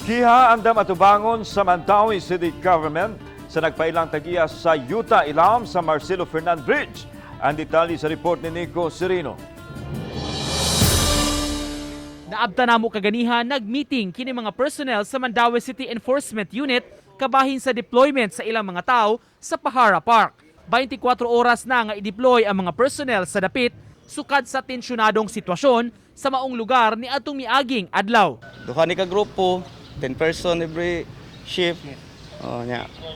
Kiha andam atubangon sa Mandaue City Government sa nagpailang tagiya sa Yuta Ilam sa Marcelo Fernand Bridge. Ang detalye sa report ni Nico Serino. Naabta na mo kaganihan nagmeeting kini mga personnel sa Mandaue City Enforcement Unit kabahin sa deployment sa ilang mga tao sa Pahara Park. 24 oras na nga i-deploy ang mga personnel sa dapit sukad sa tensyonadong sitwasyon sa maong lugar ni atong miaging adlaw. Duha ni ka grupo, 10 person every shift.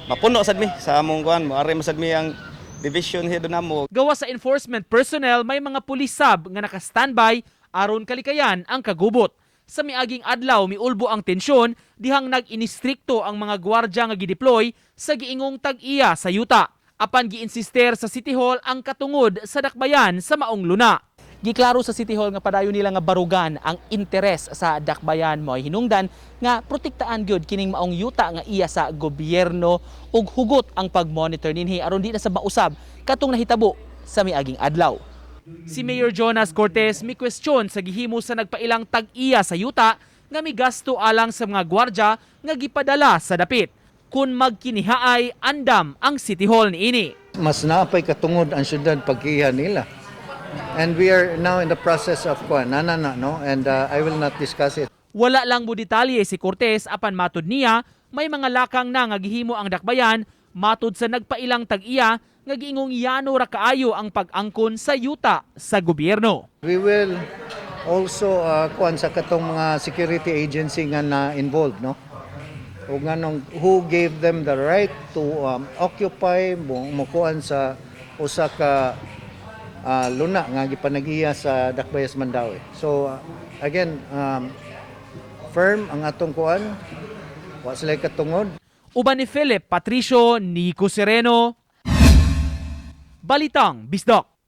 Mapuno sad mi sa among kuan, moari masad mi ang division head namo. Gawa sa enforcement personnel, may mga pulis sab nga naka-standby aron kalikayan ang kagubot. Sa miaging adlaw miulbo ang tensyon dihang nag-inistrikto ang mga gwardya nga gideploy sa giingong tag-iya sa yuta. Apan giinsister sa City Hall ang katungod sa dakbayan sa maong luna. Giklaro sa City Hall nga padayon nila nga barugan ang interes sa dakbayan mo ay hinungdan nga protektaan gyud kining maong yuta nga iya sa gobyerno ug hugot ang pagmonitor ninhi aron di na sa mausab katong nahitabo sa miaging adlaw. Si Mayor Jonas Cortez mi question sa gihimo sa nagpailang tag-iya sa yuta nga migasto alang sa mga gwardya nga gipadala sa dapit. Kung magkinihaay andam ang City Hall niini. Mas napay katungod ang syudad pagkiha nila. And we are now in the process of and I will not discuss it. Wala lang mo detalye si Cortez apan matud niya may mga lakang na nga gihimo ang dakbayan matud sa nagpailang tag-iya nga giingong yano ra kaayo ang pag-angkon sa yuta sa gobyerno. We will also sa katong mga security agency nga na involved, no? O nganong who gave them the right to occupy mo kuan sa usa ka luna nga gipanag-iya sa Dakbayas Mandaue. So again, firm ang atong kuan, wa sila katungod. Uban ni Philip Patricio, Nico Sereno, Balitang Bisdak.